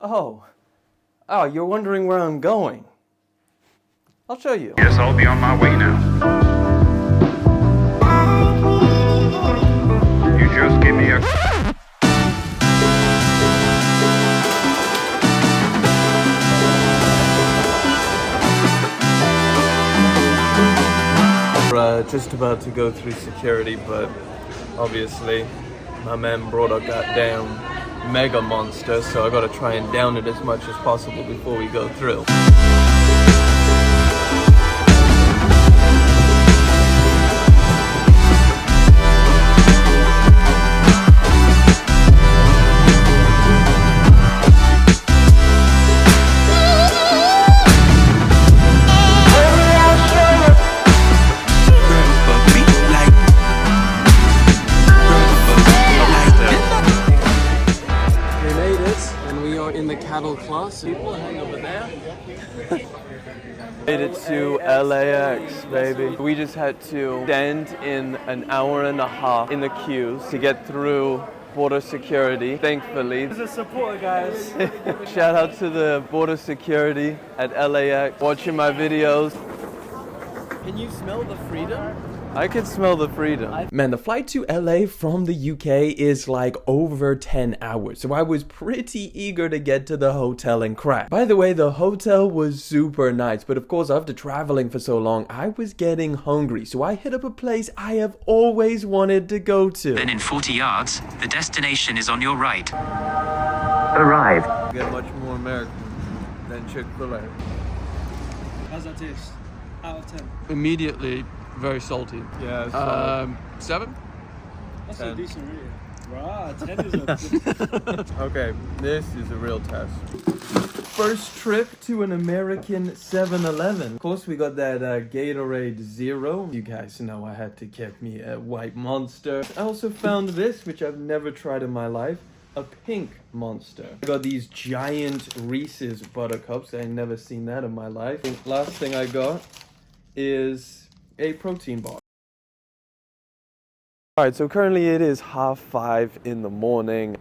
Oh, you're wondering where I'm going. I'll show you. Yes, I'll be on my way now. You just give me a... We're just about to go through security, but obviously my man brought a goddamn mega monster, so I gotta try and down it as much as possible before we go through. Class. People hang over there. Made it to LAX, baby. We just had to stand in an hour and a half in the queues to get through border security, thankfully. This is support, guys. Shout out to the border security at LAX, watching my videos. Can you smell the freedom? I can smell the freedom. Man, the flight to LA from the UK is like over 10 hours, so I was pretty eager to get to the hotel and crash. By the way, the hotel was super nice, but of course after traveling for so long, I was getting hungry, so I hit up a place I have always wanted to go to. Then in 40 yards, the destination is on your right. Arrived. Get much more American than Chick-fil-A. How's that taste? Out of 10. Immediately very salty. Yeah, 7? That's 10. A decent rating. Wow, 10 is a... Okay, this is a real test. First trip to an American 7-Eleven. Of course, we got that Gatorade Zero. You guys know I had to get me a white Monster. I also found this, which I've never tried in my life. A pink Monster. I got these giant Reese's Buttercups. I ain't never seen that in my life. The last thing I got is a protein bar. Alright, so currently it is 5:30 in the morning.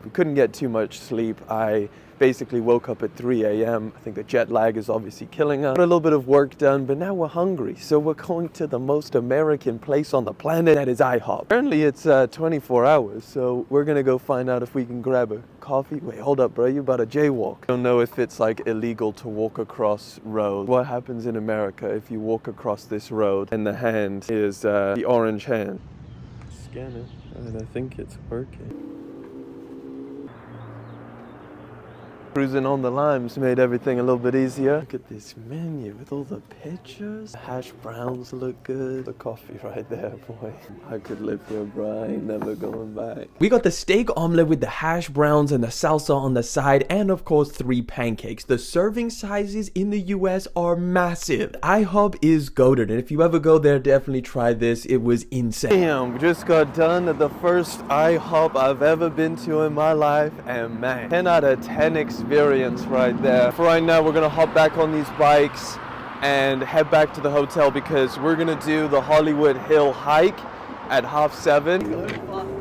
We couldn't get too much sleep. I basically woke up at 3 a.m. I think the jet lag is obviously killing us. Got a little bit of work done, but now we're hungry. So we're going to the most American place on the planet, that is IHOP. Apparently it's 24 hours, so we're gonna go find out if we can grab a coffee. Wait, hold up, bro, you about to jaywalk. I don't know if it's like illegal to walk across roads. What happens in America if you walk across this road and the hand is the orange hand? Scan it, and I think it's working. Cruising on the limes made everything a little bit easier. Look at this menu with all the pictures. Hash browns look good. The coffee right there, boy. I could live here, bro. I ain't never going back. We got the steak omelet with the hash browns and the salsa on the side, and of course 3 pancakes. The serving sizes in the US are massive. IHOP is goated, and if you ever go there, definitely try this. It was insane. Damn, just got done at the first IHOP I've ever been to in my life, and man, 10 out of 10 experience right there. For right now, we're gonna hop back on these bikes and head back to the hotel because we're gonna do the Hollywood Hill hike at 7:30.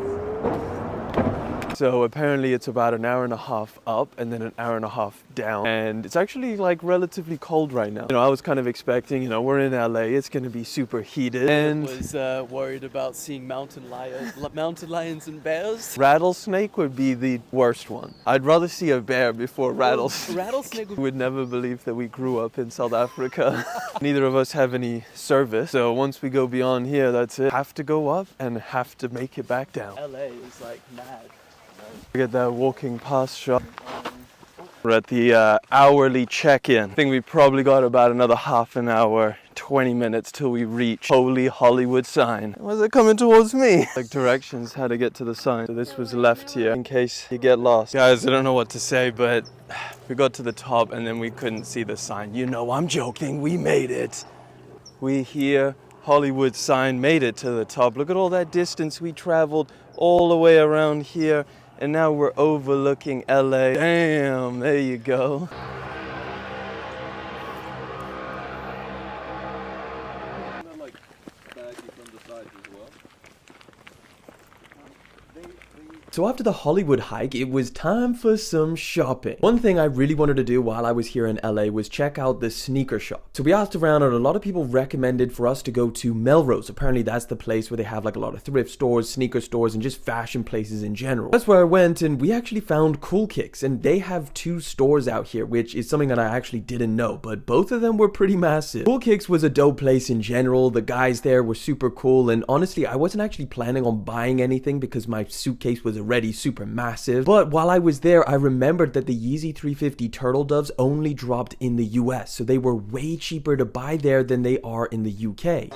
So apparently it's about an hour and a half up and then an hour and a half down. And it's actually like relatively cold right now. You know, I was kind of expecting, you know, we're in LA, it's gonna be super heated. And I was worried about seeing mountain lions and bears. Rattlesnake would be the worst one. I'd rather see a bear before rattlesnake. Rattlesnake would never believe that we grew up in South Africa. Neither of us have any service. So once we go beyond here, that's it. Have to go up and have to make it back down. LA is like mad. Look at that walking past shop. We're at the hourly check-in. I think we probably got about another half an hour, 20 minutes till we reach Holy Hollywood sign. Why is it coming towards me? Like directions how to get to the sign. So this was left here in case you get lost. Guys, I don't know what to say, but we got to the top and then we couldn't see the sign. You know, I'm joking. We made it. We here, Hollywood sign, made it to the top. Look at all that distance we traveled all the way around here. And now we're overlooking LA. Damn, there you go. So after the Hollywood hike, it was time for some shopping. One thing I really wanted to do while I was here in LA was check out the sneaker shop. So we asked around and a lot of people recommended for us to go to Melrose. Apparently that's the place where they have like a lot of thrift stores, sneaker stores, and just fashion places in general. That's where I went and we actually found Cool Kicks, and they have 2 stores out here, which is something that I actually didn't know, but both of them were pretty massive. Cool Kicks was a dope place in general. The guys there were super cool, and honestly I wasn't actually planning on buying anything because my suitcase was already super massive. But while I was there, I remembered that the Yeezy 350 Turtle Doves only dropped in the US, so they were way cheaper to buy there than they are in the UK.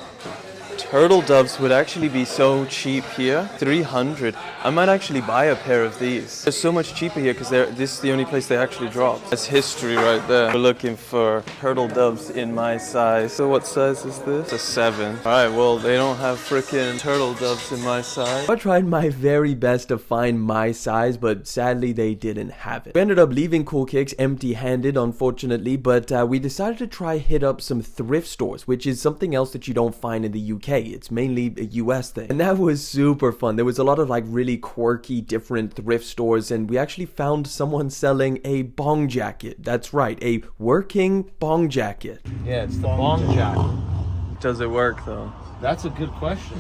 Turtle doves would actually be so cheap here. 300. I might actually buy a pair of these. They're so much cheaper here because this is the only place they actually drop. That's history right there. We're looking for turtle doves in my size. So what size is this? A 7. Alright, well they don't have freaking turtle doves in my size. I tried my very best to find my size, but sadly they didn't have it. We ended up leaving Cool Kicks empty-handed, unfortunately, but we decided to try hit up some thrift stores, which is something else that you don't find in the UK. It's mainly a US thing. And that was super fun. There was a lot of like really quirky different thrift stores, and we actually found someone selling a bong jacket. That's right, a working bong jacket. Yeah, it's the bong jacket. Does it work though? That's a good question.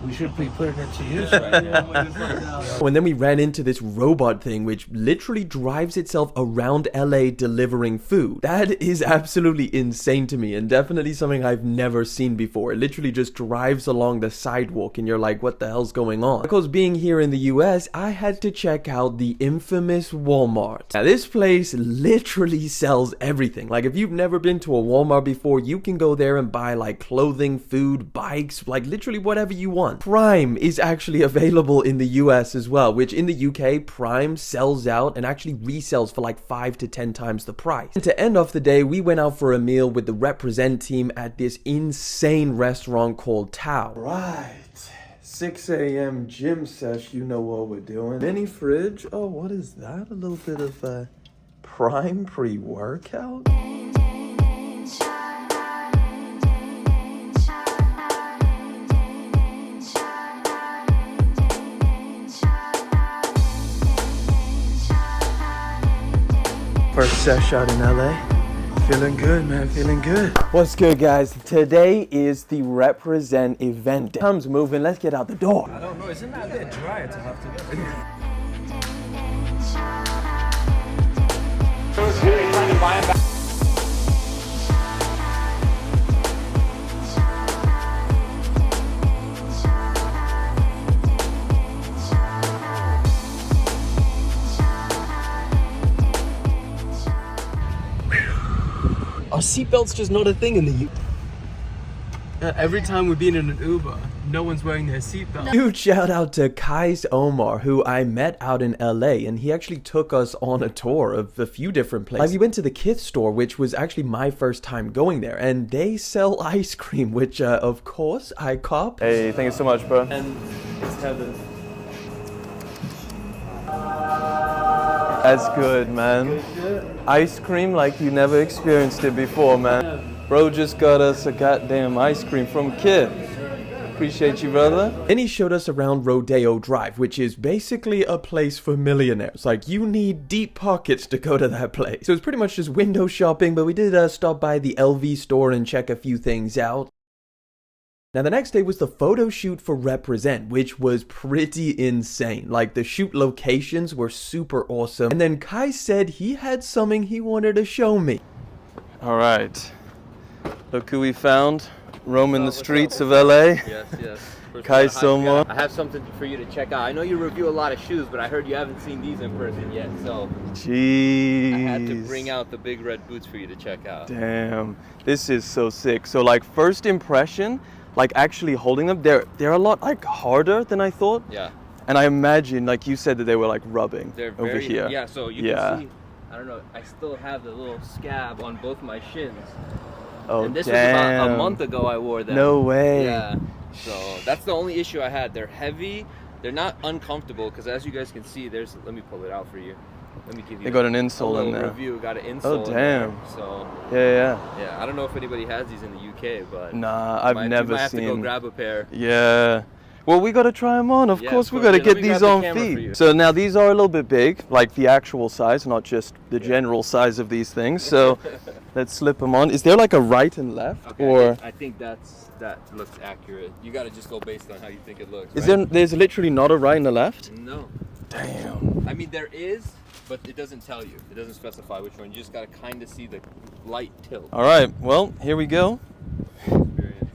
We should be putting it to use right now. And then we ran into this robot thing which literally drives itself around LA delivering food. That is absolutely insane to me, and definitely something I've never seen before. It literally just drives along the sidewalk and you're like, what the hell's going on? Because being here in the US, I had to check out the infamous Walmart. Now this place literally sells everything. Like if you've never been to a Walmart before, you can go there and buy like clothing, food, bikes, like literally whatever you want. Prime is actually available in the US as well, which in the UK, Prime sells out and actually resells for like 5 to 10 times the price. And to end off the day, we went out for a meal with the Represent team at this insane restaurant called Tao. Right. 6 a.m. gym sesh, you know what we're doing. Mini fridge. Oh, what is that? A little bit of Prime pre-workout? First sesh out in LA. Feeling good, man, feeling good. What's good, guys? Today is the Represent event. Time's moving, let's get out the door. I don't know, isn't that a bit dry to have to go? Are seatbelts just not a thing in the UK? Every time we've been in an Uber, no one's wearing their seatbelt. Huge shout out to Kais Omar, who I met out in LA, and he actually took us on a tour of a few different places. Like we went to the Kith store, which was actually my first time going there, and they sell ice cream, which of course I cop. Hey, thank you so much, bro. And it's heaven. That's good, man. Ice cream like you never experienced it before, man. Bro just got us a goddamn ice cream from Kid. Appreciate you, brother. Then he showed us around Rodeo Drive, which is basically a place for millionaires. Like, you need deep pockets to go to that place. So it's pretty much just window shopping, but we did stop by the LV store and check a few things out. Now the next day was the photo shoot for Represent, which was pretty insane. Like the shoot locations were super awesome. And then Kai said he had something he wanted to show me. All right. Look who we found roaming the streets of LA. Yes. Kai Somo. I have something for you to check out. I know you review a lot of shoes, but I heard you haven't seen these in person yet, so Jeez. I had to bring out the big red boots for you to check out. Damn. This is so sick. So like first impression, like actually holding them, they're a lot like harder than I thought. Yeah. And I imagine, like you said, that they were like rubbing They're over very, here. Yeah, so you can see, I don't know, I still have the little scab on both my shins. Oh, and this damn. was about a month ago I wore them. No way. Yeah. So that's the only issue I had. They're heavy. They're not uncomfortable because as you guys can see, let me pull it out for you. Let me give you They got an insole a in there. review. Got an insole. Oh, damn. In there. So Yeah. I don't know if anybody has these in the UK, but nah, I've never you might have seen. to go grab a pair. Yeah. Well, we gotta try them on. Of Yeah, course, of we course. gotta Here, let get me grab these the on camera for feet. you. So now these are a little bit big, like the actual size, not just the general size of these things. So let's slip them on. Is there like a right and left, Okay, or I think that looks accurate. You gotta just go based on how you think it looks. is right? there's literally not a right and a left? No. Damn. I mean, there is, but it doesn't tell you. It doesn't specify which one. You just gotta kind of see the light tilt. All right. Well, here we go. Experience.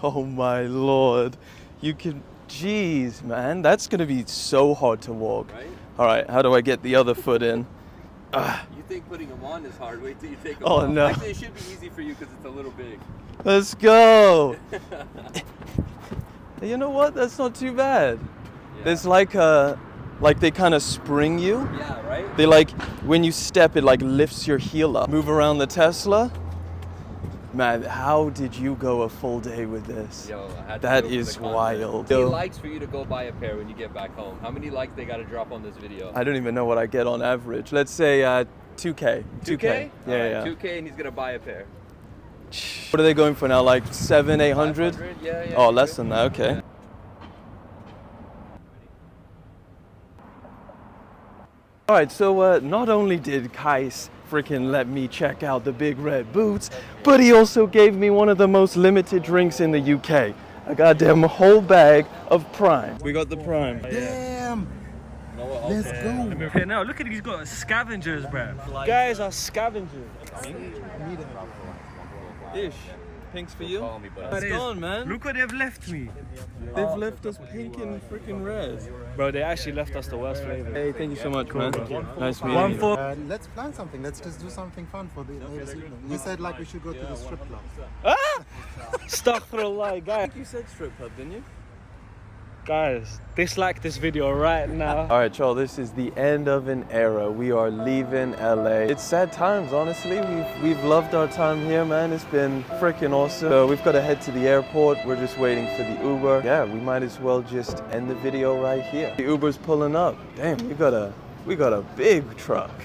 Oh my lord, you can. Jeez, man, that's gonna be so hard to walk. Right? All right. How do I get the other foot in? You think putting them on is hard. Wait till you take them Oh, off. no. Actually, it should be easy for you because it's a little big. Let's go. You know what? That's not too bad. Yeah. There's like they kind of spring you. Yeah, right? They like, when you step, it like lifts your heel up. Move around the Tesla. Man, how did you go a full day with this? Yo, I had to That do it for is the content. wild. How many Yo. likes for you to go buy a pair when you get back home? How many likes they gotta drop on this video? I don't even know what I get on average. Let's say 2K. 2K? Yeah, Alright, yeah. 2K and he's gonna buy a pair. What are they going for now? Like 700, 800? 500? Yeah, yeah. Oh, less than that. Okay. All right, so not only did Kais freaking let me check out the big red boots, but he also gave me one of the most limited drinks in the UK. A goddamn whole bag of Prime. We got the Prime. Damn. Let's go. Okay, now look at these got scavengers, bro. Guys are scavengers. Ish. Pink's for you? Call me, but It's gone, man. Look what they've left me. They've left us pink and freaking red. Bro, they actually left us the worst flavor. Hey, thank you so much, man. Nice meeting One you. for Let's plan something. Let's just do something fun for the latest evening. You said like we should go to the strip club. Astaghfirullah, guys. You said strip club, didn't you? Guys, dislike this video right now. All right, y'all, this is the end of an era. We are leaving LA. It's sad times, honestly. We've loved our time here, man. It's been freaking awesome. So we've got to head to the airport. We're just waiting for the Uber. Yeah, we might as well just end the video right here. The Uber's pulling up. Damn, we got a big truck.